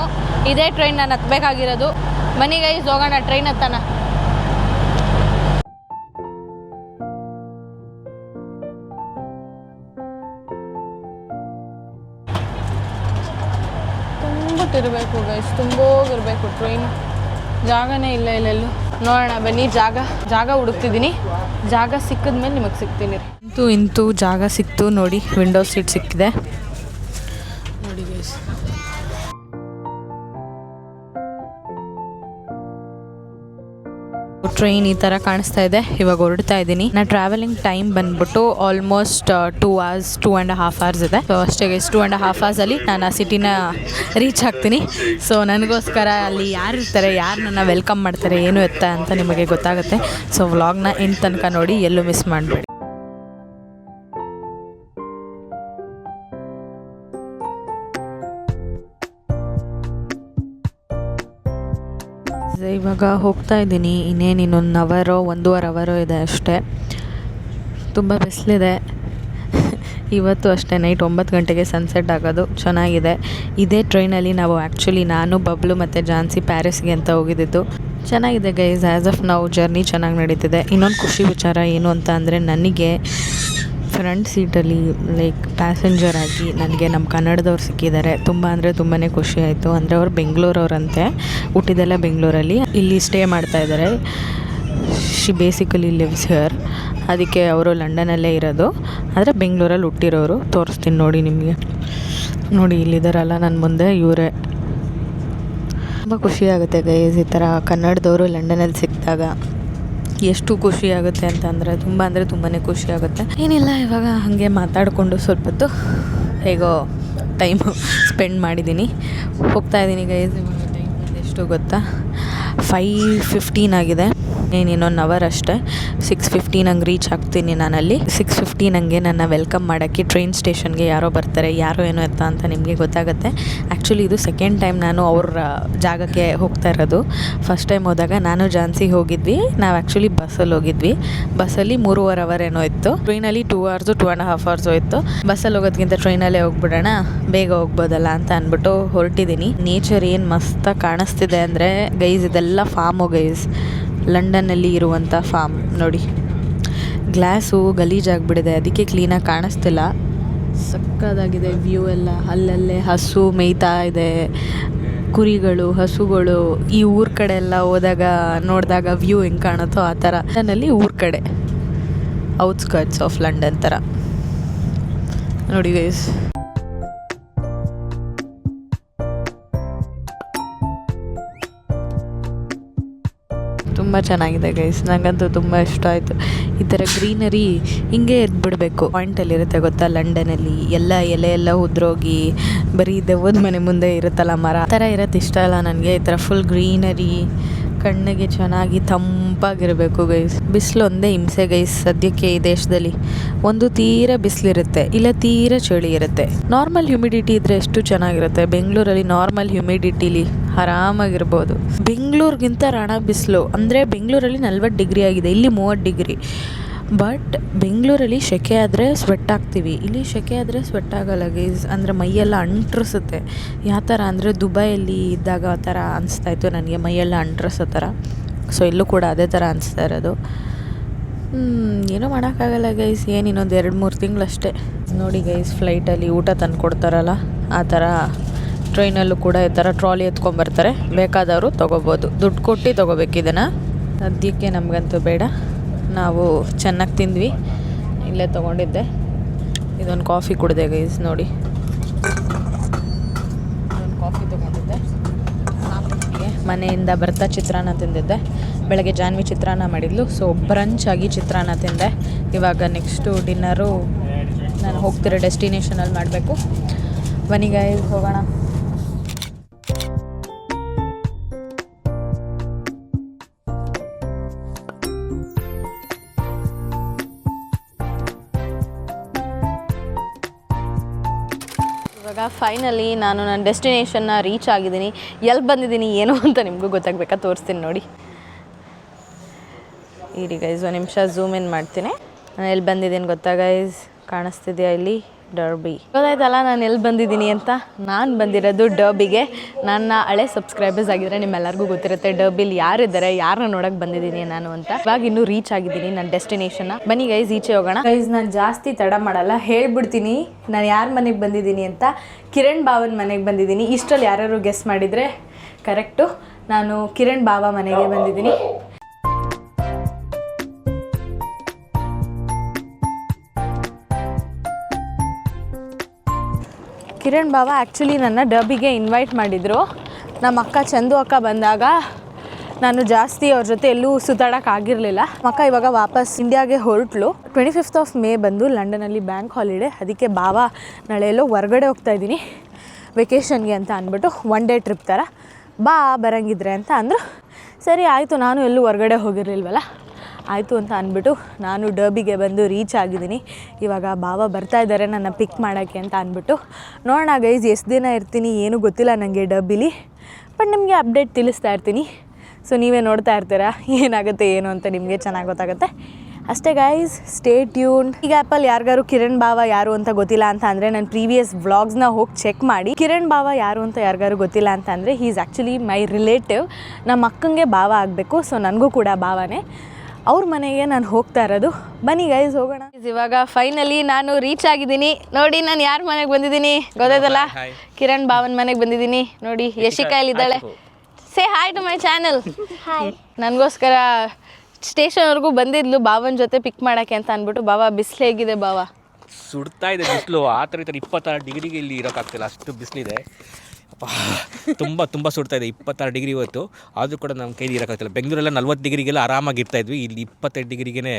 ಇದೇ ಟ್ರೈನ್ ನಾನು ಹತ್ತಬೇಕಾಗಿರೋದು. ಬನ್ನಿ ಗೈಸ್ ಹೋಗೋಣ ಟ್ರೈನ್ ಹತ್ತನ. ಇರಬೇಕು ಗೈಸ್, ತುಂಬೋಗಿರ್ಬೇಕು ಟ್ರೈನ್. ಜಾಗನೇ ಇಲ್ಲ ಇಲ್ಲೆಲ್ಲೂ. ನೋಡೋಣ ಬನ್ನಿ, ಜಾಗ ಹುಡುಕ್ತಿದ್ದೀನಿ. ಜಾಗ ಸಿಕ್ಕಿದ್ಮೇಲೆ ನಿಮಗೆ ಸಿಗ್ತೀನಿ. ಇಂತೂ ಜಾಗ ಸಿಕ್ತು ನೋಡಿ, ವಿಂಡೋ ಸೀಟ್ ಸಿಕ್ಕಿದೆ ನೋಡಿ ಗೈಸ್. ಟ್ರೈನ್ ಈ ಥರ ಕಾಣಿಸ್ತಾ ಇದೆ. ಇವಾಗ ಹೊರಡ್ತಾ ಇದ್ದೀನಿ. ನಾನು ಟ್ರಾವೆಲಿಂಗ್ ಟೈಮ್ ಬಂದ್ಬಿಟ್ಟು ಆಲ್ಮೋಸ್ಟ್ 2 hours 2.5 hours ಇದೆ. ಸೊ ಅಷ್ಟೇ ಗೈಸ್, 2.5 hours ನಾನು ಆ ಸಿಟಿನ ರೀಚ್ ಆಗ್ತೀನಿ. ಸೊ ನನಗೋಸ್ಕರ ಅಲ್ಲಿ ಯಾರು ಇರ್ತಾರೆ, ಯಾರು ನನ್ನ ವೆಲ್ಕಮ್ ಮಾಡ್ತಾರೆ, ಏನು ಎತ್ತ ಅಂತ ನಿಮಗೆ ಗೊತ್ತಾಗುತ್ತೆ. ಸೊ ವ್ಲಾಗ್ನ ಎಂಡ್ ತನಕ ನೋಡಿ, ಎಲ್ಲೂ ಮಿಸ್ ಮಾಡಬೇಡಿ. ಇವಾಗ ಹೋಗ್ತಾ ಇದ್ದೀನಿ. ಇನ್ನೊಂದು ಅವರೋ 1.5 hour ಇದೆ ಅಷ್ಟೇ. ತುಂಬ ಬಿಸಿಲಿದೆ. ಇವತ್ತು ಅಷ್ಟೇ ನೈಟ್ 9 ಗಂಟೆಗೆ ಸನ್ಸೆಟ್ ಆಗೋದು. ಚೆನ್ನಾಗಿದೆ. ಇದೇ ಟ್ರೈನಲ್ಲಿ ನಾವು ನಾನು ಬಬ್ಲು ಮತ್ತು ಜಾನ್ಸಿ ಪ್ಯಾರಿಸ್ಗೆ ಅಂತ ಹೋಗಿದ್ದು. ಚೆನ್ನಾಗಿದೆ ಗೈಸ್. ಆ್ಯಸ್ ಆಫ್ ನಾವು ಜರ್ನಿ ಚೆನ್ನಾಗಿ ನಡೀತಿದೆ. ಇನ್ನೊಂದು ಖುಷಿ ವಿಚಾರ ಏನು ಅಂತ ಅಂದರೆ, ನನಗೆ ಫ್ರಂಟ್ ಸೀಟಲ್ಲಿ ಲೈಕ್ ಪ್ಯಾಸೆಂಜರ್ ಆಗಿ ನನಗೆ ನಮ್ಮ ಕನ್ನಡದವ್ರು ಸಿಕ್ಕಿದ್ದಾರೆ. ತುಂಬ ಅಂದರೆ ತುಂಬಾ ಖುಷಿ ಆಯಿತು. ಅಂದರೆ ಅವ್ರು ಬೆಂಗಳೂರವ್ರಂತೆ, ಹುಟ್ಟಿದೆಲ್ಲ ಬೆಂಗಳೂರಲ್ಲಿ, ಇಲ್ಲಿ ಸ್ಟೇ ಮಾಡ್ತಾಯಿದ್ದಾರೆ. She basically lives here. ಅದಕ್ಕೆ ಅವರು ಲಂಡನಲ್ಲೇ ಇರೋದು, ಆದರೆ ಬೆಂಗಳೂರಲ್ಲಿ ಹುಟ್ಟಿರೋರು. ತೋರಿಸ್ತೀನಿ ನೋಡಿ ನಿಮಗೆ. ನೋಡಿ ಇಲ್ಲಿದ್ದಾರಲ್ಲ ನನ್ನ ಮುಂದೆ, ಇವರೇ. ತುಂಬ ಖುಷಿಯಾಗುತ್ತೆ ಗೈಸ್ ಈ ಥರ ಕನ್ನಡದವರು ಲಂಡನಲ್ಲಿ ಸಿಕ್ಕಿದಾಗ. ಎಷ್ಟು ಖುಷಿ ಆಗುತ್ತೆ ಅಂತಂದರೆ ತುಂಬಾ ಖುಷಿ ಆಗುತ್ತೆ. ಏನಿಲ್ಲ, ಇವಾಗ ಹಾಗೆ ಮಾತಾಡಿಕೊಂಡು ಸ್ವಲ್ಪ ಹೊತ್ತು ಹೇಗೋ ಟೈಮು ಸ್ಪೆಂಡ್ ಮಾಡಿದ್ದೀನಿ. ಹೋಗ್ತಾ ಇದ್ದೀನಿ ಗೈಸ್. ಇವಾಗ ಟೈಮ್ ಎಷ್ಟು ಗೊತ್ತಾ, 5:15 ಆಗಿದೆ. ಇನ್ನೊಂದು ಅವರ್ ಅಷ್ಟೇ. 6:15 ಹಂಗೆ ರೀಚ್ ಆಗ್ತೀನಿ ನಾನಲ್ಲಿ. 6:15 ಹಂಗೆ ನನ್ನ ವೆಲ್ಕಮ್ ಮಾಡೋಕ್ಕೆ ಟ್ರೈನ್ ಸ್ಟೇಷನ್ಗೆ ಯಾರೋ ಬರ್ತಾರೆ, ಯಾರೋ ಏನೋ ಎತ್ತ ಅಂತ ನಿಮಗೆ ಗೊತ್ತಾಗುತ್ತೆ. ಆ್ಯಕ್ಚುಲಿ ಇದು ಸೆಕೆಂಡ್ ಟೈಮ್ ನಾನು ಅವ್ರ ಜಾಗಕ್ಕೆ ಹೋಗ್ತಾ ಇರೋದು. ಫಸ್ಟ್ ಟೈಮ್ ಹೋದಾಗ ನಾನು ಜಾನ್ಸಿಗೆ ಹೋಗಿದ್ವಿ. ನಾವು ಆ್ಯಕ್ಚುಲಿ ಬಸ್ಸಲ್ಲಿ ಹೋಗಿದ್ವಿ. ಬಸ್ಸಲ್ಲಿ 3.5 hour ಏನೋ ಇತ್ತು. ಟ್ರೈನಲ್ಲಿ 2 hours 2.5 hours ಇತ್ತು. ಬಸ್ಸಲ್ಲಿ ಹೋಗೋದಕ್ಕಿಂತ ಟ್ರೈನಲ್ಲೇ ಹೋಗ್ಬಿಡೋಣ, ಬೇಗ ಹೋಗ್ಬೋದಲ್ಲ ಅಂತ ಅಂದ್ಬಿಟ್ಟು ಹೊರಟಿದ್ದೀನಿ. ನೇಚರ್ ಏನು ಮಸ್ತಾಗಿ ಕಾಣಿಸ್ತಿದೆ ಅಂದರೆ ಗೈಸ್, ಇದೆಲ್ಲ ಫಾರ್ಮು ಗೈಸ್, ಲಂಡನ್ನಲ್ಲಿ ಇರುವಂಥ ಫಾರ್ಮ್. ನೋಡಿ, ಗ್ಲಾಸು ಗಲೀಜಾಗಿಬಿಡಿದೆ, ಅದಕ್ಕೆ ಕ್ಲೀನಾಗಿ ಕಾಣಿಸ್ತಿಲ್ಲ. ಸಕ್ಕದಾಗಿದೆ ವ್ಯೂ ಎಲ್ಲ. ಅಲ್ಲಲ್ಲೇ ಹಸು ಮೇಯ್ತಾ ಇದೆ, ಕುರಿಗಳು, ಹಸುಗಳು. ಈ ಊರ ಕಡೆ ಎಲ್ಲ ಹೋದಾಗ ನೋಡಿದಾಗ ವ್ಯೂ ಹೆಂಗೆ ಕಾಣುತ್ತೋ ಆ ಥರ ಲಂಡನ್ನಲ್ಲಿ ಊರ ಕಡೆ, ಔಟ್ಸ್ಕರ್ಟ್ಸ್ ಆಫ್ ಲಂಡನ್ ಥರ ನೋಡಿ ಗೈಸ್. ತುಂಬ ಚೆನ್ನಾಗಿದೆ ಗೈಸ್, ನನಗಂತೂ ತುಂಬ ಇಷ್ಟ ಆಯಿತು. ಈ ಥರ ಗ್ರೀನರಿ ಹಿಂಗೆ ಎದ್ಬಿಡಬೇಕು. ಪಾಯಿಂಟಲ್ಲಿರುತ್ತೆ ಗೊತ್ತಾ ಲಂಡನಲ್ಲಿ, ಎಲ್ಲ ಎಲೆ ಎಲ್ಲ ಉದ್ರೋಗಿ ಬರೀ ದೆವ್ವದ ಮನೆ ಮುಂದೆ ಇರುತ್ತಲ್ಲ ಮರ, ಆ ಥರ ಇರೋದು ಇಷ್ಟ ಇಲ್ಲ ನನಗೆ. ಈ ಥರ ಫುಲ್ ಗ್ರೀನರಿ, ಕಣ್ಣಿಗೆ ಚೆನ್ನಾಗಿ ತಂಪಾಗಿರಬೇಕು ಗೈಸ್. ಬಿಸಿಲು ಒಂದೇ ಹಿಂಸೆ ಗೈಸ್ ಸದ್ಯಕ್ಕೆ ಈ ದೇಶದಲ್ಲಿ. ಒಂದು ತೀರ ಬಿಸಿಲಿರುತ್ತೆ, ಇಲ್ಲ ತೀರ ಚಳಿ ಇರುತ್ತೆ. ನಾರ್ಮಲ್ ಹ್ಯುಮಿಡಿಟಿ ಇದ್ದರೆ ಎಷ್ಟು ಚೆನ್ನಾಗಿರುತ್ತೆ. ಬೆಂಗಳೂರಲ್ಲಿ ನಾರ್ಮಲ್ ಹ್ಯುಮಿಡಿಟಿಲಿ ಆರಾಮಾಗಿರ್ಬೋದು. ಬೆಂಗಳೂರಿಗಿಂತ ರಣ ಬಿಸಿಲು. ಅಂದರೆ ಬೆಂಗಳೂರಲ್ಲಿ 40 ಡಿಗ್ರಿ ಆಗಿದೆ, ಇಲ್ಲಿ 30 ಡಿಗ್ರಿ. ಬಟ್ ಬೆಂಗಳೂರಲ್ಲಿ ಸೆಕೆ ಆದರೆ ಸ್ವೆಟ್ ಆಗ್ತೀವಿ, ಇಲ್ಲಿ ಸೆಕೆ ಆದರೆ ಸ್ವೆಟ್ ಆಗೋಲ್ಲ ಗೈಸ್. ಅಂದರೆ ಮೈಯೆಲ್ಲ ಅಂಟ್ರಿಸುತ್ತೆ. ಯಾವ ಥರ ಅಂದರೆ ದುಬೈಯಲ್ಲಿ ಇದ್ದಾಗ ಆ ಥರ ಅನಿಸ್ತಾಯಿತ್ತು ನನಗೆ, ಮೈಯೆಲ್ಲ ಅಂಟ್ರಿಸೋ ಥರ. ಸೊ ಇಲ್ಲೂ ಕೂಡ ಅದೇ ಥರ ಅನಿಸ್ತಾ ಇರೋದು. ಏನೂ ಮಾಡೋಕ್ಕಾಗಲ್ಲ ಗೈಸ್. ಏನು ಇನ್ನೊಂದು 2-3 ತಿಂಗಳಷ್ಟೇ. ನೋಡಿ ಗೈಸ್, ಫ್ಲೈಟಲ್ಲಿ ಊಟ ತಂದು ಕೊಡ್ತಾರಲ್ಲ ಆ ಥರ ಟ್ರೈನಲ್ಲೂ ಕೂಡ ಈ ಥರ ಟ್ರಾಲಿ ಎತ್ಕೊಂಡ್ಬರ್ತಾರೆ. ಬೇಕಾದವರು ತೊಗೋಬೋದು, ದುಡ್ಡು ಕೊಟ್ಟು ತೊಗೋಬೇಕು ಇದನ್ನು. ಸದ್ಯಕ್ಕೆ ನಮಗಂತೂ ಬೇಡ, ನಾವು ಚೆನ್ನಾಗಿ ತಿಂದ್ವಿ, ಇಲ್ಲೇ ತೊಗೊಂಡಿದ್ದೆ. ಇದೊಂದು ಕಾಫಿ ಕುಡಿದೆ ಗೈಸ್. ನೋಡಿ, ಇದೊಂದು ಕಾಫಿ ತೊಗೊಂಡಿದ್ದೆ. ಮನೆಯಿಂದ ಬರ್ತಾ ಚಿತ್ರಾನ್ನ ತಿಂದಿದ್ದೆ. ಬೆಳಗ್ಗೆ ಜಾನ್ವಿ ಚಿತ್ರಾನ್ನ ಮಾಡಿದ್ಲು, ಸೊ ಬ್ರಂಚ್ ಆಗಿ ಚಿತ್ರಾನ್ನ ತಿಂದೆ. ಇವಾಗ ನೆಕ್ಸ್ಟು ಡಿನ್ನರು ನಾನು ಹೋಗ್ತಿರೋ ಡೆಸ್ಟಿನೇಷನಲ್ಲಿ ಮಾಡಬೇಕು. ಬನ್ನಿ ಗೈಸ್ ಹೋಗೋಣ. ಇವಾಗ ಫೈನಲಿ ನಾನು ನನ್ನ ಡೆಸ್ಟಿನೇಷನ್ನ ರೀಚ್ ಆಗಿದ್ದೀನಿ. ಎಲ್ಲಿ ಬಂದಿದ್ದೀನಿ ಏನು ಅಂತ ನಿಮಗೂ ಗೊತ್ತಾಗಬೇಕಾ, ತೋರಿಸ್ತೀನಿ ನೋಡಿ. ಇರಿ ಗೈಸ್, ಒಂದು ನಿಮಿಷ ಝೂಮ್ ಇನ್ ಮಾಡ್ತೀನಿ. ನಾನು ಎಲ್ಲಿ ಬಂದಿದ್ದೀನಿ ಗೊತ್ತಾ ಗೈಸ್, ಕಾಣಿಸ್ತಿದೆಯಾ ಇಲ್ಲಿ ಡರ್ಬಿ. ಗೊತ್ತಾಯ್ತಲ್ಲ ನಾನು ಎಲ್ಲಿ ಬಂದಿದ್ದೀನಿ ಅಂತ. ನಾನು ಬಂದಿರೋದು ಡರ್ಬಿಗೆ. ನನ್ನ ಹಳೆ ಸಬ್ಸ್ಕ್ರೈಬರ್ಸ್ ಆಗಿದ್ರೆ ನಿಮ್ಮೆಲ್ಲರಿಗೂ ಗೊತ್ತಿರುತ್ತೆ ಡರ್ಬಿಲಿ ಯಾರಿದ್ದಾರೆ, ಯಾರನ್ನ ನೋಡೋಕೆ ಬಂದಿದ್ದೀನಿ ನಾನು ಅಂತ. ಇವಾಗ ಇನ್ನೂ ರೀಚ್ ಆಗಿದ್ದೀನಿ ನನ್ನ ಡೆಸ್ಟಿನೇಷನ್ನ. ಬನ್ನಿ ಗೈಸ್ ಈಚೆ ಹೋಗೋಣ. ಗೈಸ್ ನಾನು ಜಾಸ್ತಿ ತಡ ಮಾಡಲ್ಲ, ಹೇಳ್ಬಿಡ್ತೀನಿ ನಾನು ಯಾರ ಮನೆಗೆ ಬಂದಿದ್ದೀನಿ ಅಂತ. ಕಿರಣ್ ಬಾವನ ಮನೆಗೆ ಬಂದಿದ್ದೀನಿ. ಇಷ್ಟರಲ್ಲಿ ಯಾರ್ಯಾರು ಗೆಸ್ ಮಾಡಿದರೆ ಕರೆಕ್ಟು, ನಾನು ಕಿರಣ್ ಬಾವ ಮನೆಗೆ ಬಂದಿದ್ದೀನಿ. ಕಿರಣ್ ಬಾವ ಆ್ಯಕ್ಚುಲಿ ನನ್ನ ಡರ್ಬಿಗೆ ಇನ್ವೈಟ್ ಮಾಡಿದರು. ನಮ್ಮ ಅಕ್ಕ ಚಂದು ಅಕ್ಕ ಬಂದಾಗ ನಾನು ಜಾಸ್ತಿ ಅವ್ರ ಜೊತೆ ಎಲ್ಲೂ ಸುತ್ತಾಡೋಕೆ ಆಗಿರಲಿಲ್ಲ. ಅಕ್ಕ ಇವಾಗ ವಾಪಸ್ ಇಂಡಿಯಾಗೆ ಹೊರಟ್ಲು. 25th ಮೇ ಬಂದು ಲಂಡನಲ್ಲಿ ಬ್ಯಾಂಕ್ ಹಾಲಿಡೇ, ಅದಕ್ಕೆ ಬಾವ ನಾಳೆ ಎಲ್ಲೋ ಹೊರಗಡೆ ಹೋಗ್ತಾಯಿದ್ದೀನಿ ವೆಕೇಷನ್ಗೆ ಅಂತ ಅಂದ್ಬಿಟ್ಟು 1 day ಟ್ರಿಪ್ ಥರ ಬಾ ಬರಂಗಿದ್ರೆ ಅಂತ ಅಂದರು. ಸರಿ ಆಯಿತು, ನಾನು ಎಲ್ಲೂ ಹೊರಗಡೆ ಹೋಗಿರಲಿಲ್ವಲ್ಲ, ಆಯಿತು ಅಂತ ಅಂದ್ಬಿಟ್ಟು ನಾನು ಡರ್ಬಿಗೆ ಬಂದು ರೀಚ್ ಆಗಿದ್ದೀನಿ. ಇವಾಗ ಬಾವ ಬರ್ತಾ ಇದ್ದಾರೆ ನನ್ನ ಪಿಕ್ ಮಾಡೋಕ್ಕೆ ಅಂತ ಅಂದ್ಬಿಟ್ಟು. ನೋಡೋಣ ಗೈಸ್ ಎಷ್ಟು ದಿನ ಇರ್ತೀನಿ ಏನೂ ಗೊತ್ತಿಲ್ಲ ನನಗೆ ಡರ್ಬಿಲಿ, ಬಟ್ ನಿಮಗೆ ಅಪ್ಡೇಟ್ ತಿಳಿಸ್ತಾ ಇರ್ತೀನಿ. ಸೊ ನೀವೇ ನೋಡ್ತಾ ಇರ್ತೀರಾ ಏನಾಗುತ್ತೆ ಏನು ಅಂತ, ನಿಮಗೆ ಚೆನ್ನಾಗಿ ಗೊತ್ತಾಗುತ್ತೆ ಅಷ್ಟೇ ಗೈಸ್. Stay tune. ಈ ಆ್ಯಪಲ್ಲಿ ಯಾರಿಗಾರು ಕಿರಣ್ ಬಾವ ಯಾರು ಅಂತ ಗೊತ್ತಿಲ್ಲ ಅಂತ ಅಂದರೆ ನನ್ನ ಪ್ರೀವಿಯಸ್ ವ್ಲಾಗ್ಸ್ನ ಹೋಗಿ ಚೆಕ್ ಮಾಡಿ. ಕಿರಣ್ ಬಾವ ಯಾರು ಅಂತ ಯಾರಿಗಾರು ಗೊತ್ತಿಲ್ಲ ಅಂತ ಅಂದರೆ he is actually my relative. ನಮ್ಮ ಅಕ್ಕಂಗೆ ಬಾವ ಆಗಬೇಕು, ಸೊ ನನಗೂ ಕೂಡ ಬಾವನೇ. ಅವ್ರ ಮನೆಗೆ ನಾನು ಹೋಗ್ತಾ ಇರೋದು. ಬನ್ನಿ ಗೈಸ್ ಹೋಗೋಣ. ಇವಾಗ ಫೈನಲಿ ನಾನು ರೀಚ್ ಆಗಿದ್ದೀನಿ. ನೋಡಿ ನಾನು ಯಾರ ಮನೆಗೆ ಬಂದಿದ್ದೀನಿ ಗೊತ್ತಾಯ್ತಲ್ಲ, ಕಿರಣ್ ಬಾವನ್ ಮನೆಗೆ ಬಂದಿದ್ದೀನಿ. ನೋಡಿ ಯಶಿಕಾ ಇಲ್ಲಿದ್ದಾಳೆ. Say hi to my channel. ನನಗೋಸ್ಕರ ಸ್ಟೇಷನ್ವರೆಗೂ ಬಂದಿದ್ಲು ಬಾವನ ಜೊತೆ ಪಿಕ್ ಮಾಡೋಕ್ಕೆ ಅಂತ ಅಂದ್ಬಿಟ್ಟು. ಬಾವ ಬಿಸಿಲು ಹೇಗಿದೆ ಬಾವ? ಸುಡ್ತಾ ಇದೆ ಬಿಸಿಲು. ಆ ಥರ 26 ಡಿಗ್ರಿಗೆ ಇಲ್ಲಿ ಇರೋಕ್ಕಾಗ್ತಿಲ್ಲ, ಅಷ್ಟು ಬಿಸಿಲಿದೆ. ತುಂಬ ಸುಡ್ತಾ ಇದೆ. 26 ಡಿಗ್ರಿ ಇವತ್ತು, ಆದರೂ ಕೂಡ ನಮ್ಮ ಕೈಲಿ ಇರೋಕ್ಕಾಗ್ತಿಲ್ಲ. ಬೆಂಗಳೂರೆಲ್ಲ 40 ಡಿಗ್ರಿಗೆಲ್ಲ ಆರಾಮಾಗಿ ಇರ್ತಾಯಿದ್ವಿ, ಇಲ್ಲಿ 25 ಡಿಗ್ರಿಗೇ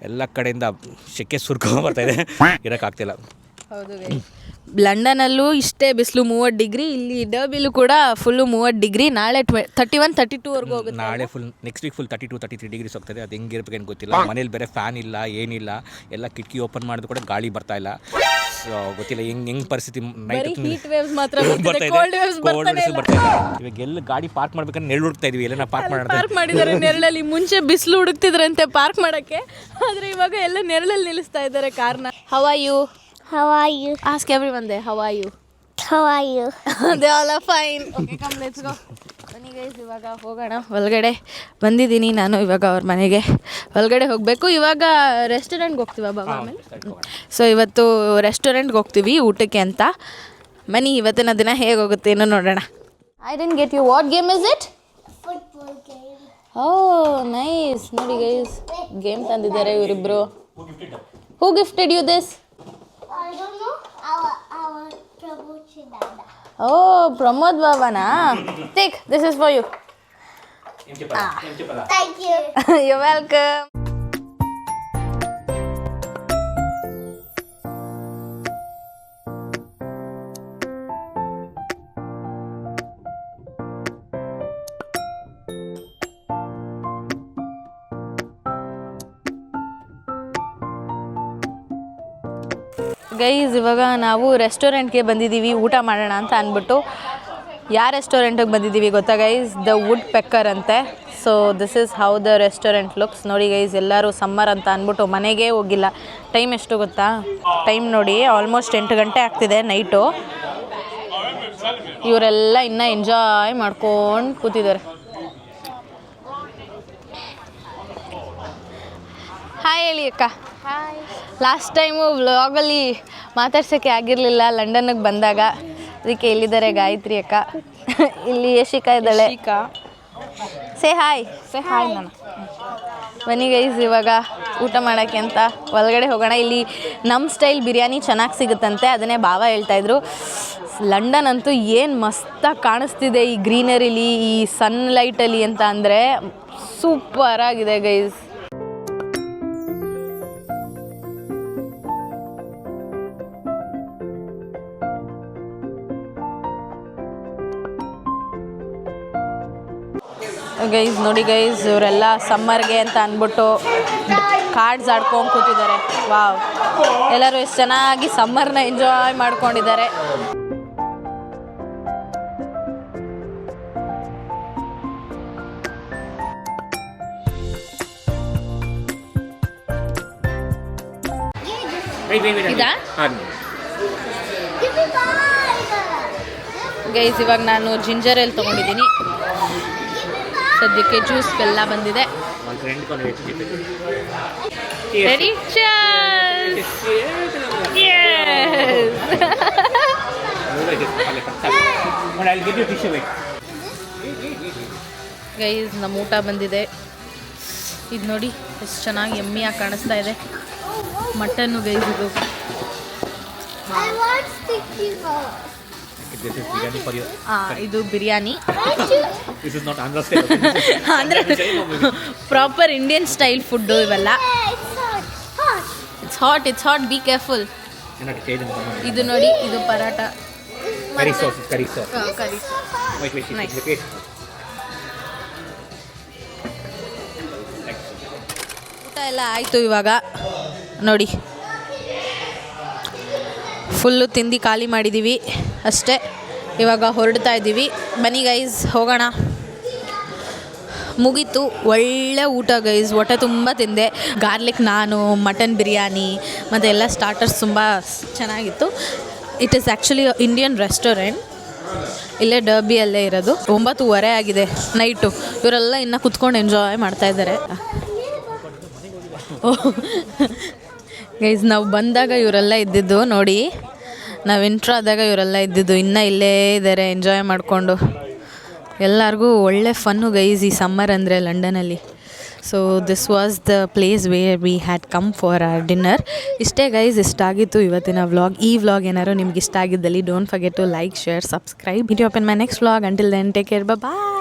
ಎಲ್ಲ ಕಡೆಯಿಂದ ಸೆಕೆ ಸುರ್ಕೊಂಡು ಬರ್ತಾಯಿದೆ, ಇರೋಕ್ಕಾಗ್ತಿಲ್ಲ. ಹೌದು ಗೈಸ್, ಲಂಡನಲ್ಲೂ ಇಷ್ಟೇ ಬಿಸಿಲು 30 ಡಿಗ್ರಿ, ಇಲ್ಲಿ ಡರ್ಬಿಲೂ ಕೂಡ ಫುಲ್ಲು 30 ಡಿಗ್ರಿ. ನಾಳೆ 31, 32ವರೆಗೂ ಹೋಗುತ್ತೆ. ನಾಳೆ full, next week full 32, 33 degrees ಹೋಗ್ತದೆ. ಅದು ಹೆಂಗಿರ್ಬೇಕೇನು ಗೊತ್ತಿಲ್ಲ. ಮನೇಲಿ ಬೇರೆ ಫ್ಯಾನ್ ಇಲ್ಲ, ಏನಿಲ್ಲ, ಎಲ್ಲ ಕಿಟಕಿ ಓಪನ್ ಮಾಡಿದ್ರು ಕೂಡ ಗಾಳಿ ಬರ್ತಾ ಇಲ್ಲ. ಸೊ ಗೊತ್ತಿಲ್ಲ ಹೆಂಗೆ ಪರಿಸ್ಥಿತಿ. ನೈಟ್ ಹೀಟ್ ವೇವ್ಸ್ ಮಾತ್ರ ಬರ್ತಾ ಇದೆ, ಕೋಲ್ಡ್ ವೇವ್ಸ್ ಬರ್ತಾನೆ ಇಲ್ಲ. ಇವಾಗ ಎಲ್ಲ ಗಾಡಿ ಪಾರ್ಕ್ ಮಾಡ್ಬೇಕಂದ್ರೆ ನೆರಳು ಹುಡುಕ್ತಾ ಇದೀವಿ. ಎಲ್ಲ ಪಾರ್ಕ್ ಮಾಡಿದ್ದಾರೆ ನೆರಳಲ್ಲಿ. ಮುಂಚೆ ಬಿಸಿಲು ಹುಡುಕ್ತಿದ್ರಂತೆ ಪಾರ್ಕ್ ಮಾಡೋಕ್ಕೆ, ಆದರೆ ಇವಾಗ ಎಲ್ಲ ನೆರಳಲ್ಲಿ ನಿಲ್ಲಿಸ್ತಾ ಇದ್ದಾರೆ ಕಾರ್ನ. How are you? How are you? Ask everyone there, how are you? How are you? They all are fine. Okay, come let's go. ಬನ್ನಿ ಗೈಸ್ ಇವಾಗ ಹೋಗೋಣ. ಒಳಗಡೆ ಬಂದಿದ್ದೀನಿ ನಾನು. ಇವಾಗ ಅವ್ರ ಮನೆಗೆ ಒಳಗಡೆ ಹೋಗಬೇಕು. ಇವಾಗ ರೆಸ್ಟೋರೆಂಟ್ಗೆ ಹೋಗ್ತೀವ ಬಾಬಾ ಆಮೇಲೆ. ಸೊ ಇವತ್ತು ರೆಸ್ಟೋರೆಂಟ್ಗೆ ಹೋಗ್ತೀವಿ ಊಟಕ್ಕೆ ಅಂತ. ಬನ್ನಿ ಇವತ್ತಿನ ದಿನ ಹೇಗೆ ಹೋಗುತ್ತೆ ಏನೋ ನೋಡೋಣ. I didn't get you. What game is it? Football game. Oh nice. ನೋಡಿ ಗೈಸ್ ಗೇಮ್ ತಂದಿದ್ದಾರೆ ಇವರಿಬ್ಬರು. Who gifted you this? I don't know. Our Prabhu Dada. Oh, Pramod Bhavana. Take, this is for you. Thank you. You're welcome. Guys ಇವಾಗ ನಾವು ರೆಸ್ಟೋರೆಂಟ್ಗೆ ಬಂದಿದ್ದೀವಿ ಊಟ ಮಾಡೋಣ ಅಂತ ಅಂದ್ಬಿಟ್ಟು. ಯಾವ ರೆಸ್ಟೋರೆಂಟಿಗೆ ಬಂದಿದ್ದೀವಿ ಗೊತ್ತಾ ಗೈಸ್? ದ ವುಡ್ ಪೆಕ್ಕರ್ ಅಂತೆ. So this is how the restaurant looks. ನೋಡಿ ಗೈಸ್ ಎಲ್ಲರೂ ಸಮ್ಮರ್ ಅಂತ ಅಂದ್ಬಿಟ್ಟು ಮನೆಗೆ ಹೋಗಿಲ್ಲ. ಟೈಮ್ ಎಷ್ಟು ಗೊತ್ತಾ? ಟೈಮ್ ನೋಡಿ ಆಲ್ಮೋಸ್ಟ್ 8 ಗಂಟೆ ಆಗ್ತಿದೆ ನೈಟು. ಇವರೆಲ್ಲ ಇನ್ನೂ ಎಂಜಾಯ್ ಮಾಡ್ಕೊಂಡು ಕೂತಿದ್ದಾರೆ. ಹಾಯ್ ಹೇಳಿ ಅಕ್ಕ. ಲಾಸ್ಟ್ ಟೈಮು ವ್ಲಾಗಲ್ಲಿ ಮಾತಾಡ್ಸೋಕ್ಕೆ ಆಗಿರಲಿಲ್ಲ ಲಂಡನ್ಗೆ ಬಂದಾಗ, ಅದಕ್ಕೆ ಇಲ್ಲಿದ್ದಾರೆ ಗಾಯತ್ರಿ ಅಕ್ಕ, ಇಲ್ಲಿ ಯಶಿಕಾ ಇದ್ದಾಳೆ. Say hi. ಸೇ ಹಾಯ್ ನಾನು. ಬನ್ನಿ ಗೈಸ್ ಇವಾಗ ಊಟ ಮಾಡೋಕ್ಕೆ ಅಂತ ಒಳಗಡೆ ಹೋಗೋಣ. ಇಲ್ಲಿ ನಮ್ಮ ಸ್ಟೈಲ್ ಬಿರಿಯಾನಿ ಚೆನ್ನಾಗಿ ಸಿಗುತ್ತಂತೆ, ಅದನ್ನೇ ಭಾವ ಹೇಳ್ತಾಯಿದ್ರು. ಲಂಡನ್ ಅಂತೂ ಏನು ಮಸ್ತಾಗಿ ಕಾಣಿಸ್ತಿದೆ ಈ ಗ್ರೀನರಿಲಿ, ಈ ಸನ್ಲೈಟಲ್ಲಿ ಅಂತ ಅಂದರೆ ಸೂಪರಾಗಿದೆ ಗೈಸ್. ಗೈಸ್ ನೋಡಿ ಗೈಸ್ ಇವರೆಲ್ಲ ಸಮ್ಮರ್ಗೆ ಅಂತ ಅಂದ್ಬಿಟ್ಟು ಕಾರ್ಡ್ಸ್ ಆಡ್ಕೊಂಡು ಕೂತಿದ್ದಾರೆ. ವಾವ್, ಎಲ್ಲರೂ ಎಷ್ಟು ಚೆನ್ನಾಗಿ ಸಮ್ಮರ್ನ ಎಂಜಾಯ್ ಮಾಡ್ಕೊಂಡಿದ್ದಾರೆ. ಇದಾ ಹಾಂ ಗೈಸ್ ಇವಾಗ ನಾನು ಜಿಂಜರ್ ಏಲ್ ತೊಗೊಂಡಿದ್ದೀನಿ. ಸದ್ಯಕ್ಕೆ ಜ್ಯೂಸ್ ಎಲ್ಲ ಬಂದಿದೆ. ರೆಡಿ? ಗೈಸ್ ನಮ್ಮ ಊಟ ಬಂದಿದೆ. ಇದು ನೋಡಿ ಎಷ್ಟು ಚೆನ್ನಾಗಿ ಎಮ್ಮಿಯಾಗಿ ಕಾಣಿಸ್ತಾ ಇದೆ. ಮಟನ್ನು ಗೈಸ್ ಇದು. I want sticky balls. ಇದು biryani. This is not Andhra style. ಅಂದರೆ ಪ್ರಾಪರ್ ಇಂಡಿಯನ್ ಸ್ಟೈಲ್ ಫುಡ್ಡು ಇವೆಲ್ಲ. It's hot. It's hot be careful. ಇದು ನೋಡಿ ಇದು paratha. Curry sauce, curry sauce. ಕರಿ. Wait, Nice. wait. ಊಟ ಎಲ್ಲ ಆಯಿತು. ಇವಾಗ ನೋಡಿ ಫುಲ್ಲು ತಿಂದು ಖಾಲಿ ಮಾಡಿದ್ದೀವಿ ಅಷ್ಟೇ. ಇವಾಗ ಹೊರಡ್ತಾ ಇದ್ದೀವಿ. ಬನ್ನಿ ಗೈಸ್ ಹೋಗೋಣ. ಮುಗೀತು. ಒಳ್ಳೆ ಊಟ ಗೈಸ್, ಹೊಟ್ಟೆ ತುಂಬ ತಿಂದೆ. ಗಾರ್ಲಿಕ್ ನಾನು, ಮಟನ್ ಬಿರಿಯಾನಿ ಮತ್ತು ಎಲ್ಲ ಸ್ಟಾರ್ಟರ್ಸ್ ತುಂಬ ಚೆನ್ನಾಗಿತ್ತು. It is actually Indian restaurant. ಇಲ್ಲೇ ಡರ್ಬಿಯಲ್ಲೇ ಇರೋದು. 9:30 ಆಗಿದೆ ನೈಟು. ಇವರೆಲ್ಲ ಇನ್ನೂ ಕುತ್ಕೊಂಡು ಎಂಜಾಯ್ ಮಾಡ್ತಾಯಿದ್ದಾರೆ. ಗೈಸ್ ನಾವು ಬಂದಾಗ ಇವರೆಲ್ಲ ಇದ್ದಿದ್ದು ನೋಡಿ. ನಾವು ಎಂಟ್ರ್ ಆದಾಗ ಇವರೆಲ್ಲ ಇದ್ದಿದ್ದು. ಇನ್ನೂ ಇಲ್ಲೇ ಇದ್ದಾರೆ ಎಂಜಾಯ್ ಮಾಡಿಕೊಂಡು. ಎಲ್ಲರಿಗೂ ಒಳ್ಳೆ ಫನ್ನು ಗೈಸ್ ಈ ಸಮ್ಮರ್ ಅಂದರೆ ಲಂಡನಲ್ಲಿ. So this was the place where we had come for our dinner. ಇಷ್ಟೇ ಗೈಸ್, ಇಷ್ಟಾಗಿತ್ತು ಇವತ್ತಿನ ವ್ಲಾಗ್. ಈ ವ್ಲಾಗ್ ಏನಾದ್ರು ನಿಮ್ಗೆ ಇಷ್ಟ ಆಗಿದ್ದಲ್ಲಿ don't forget to like, share, subscribe. Meet you up in my next vlog. Until then take care, bye.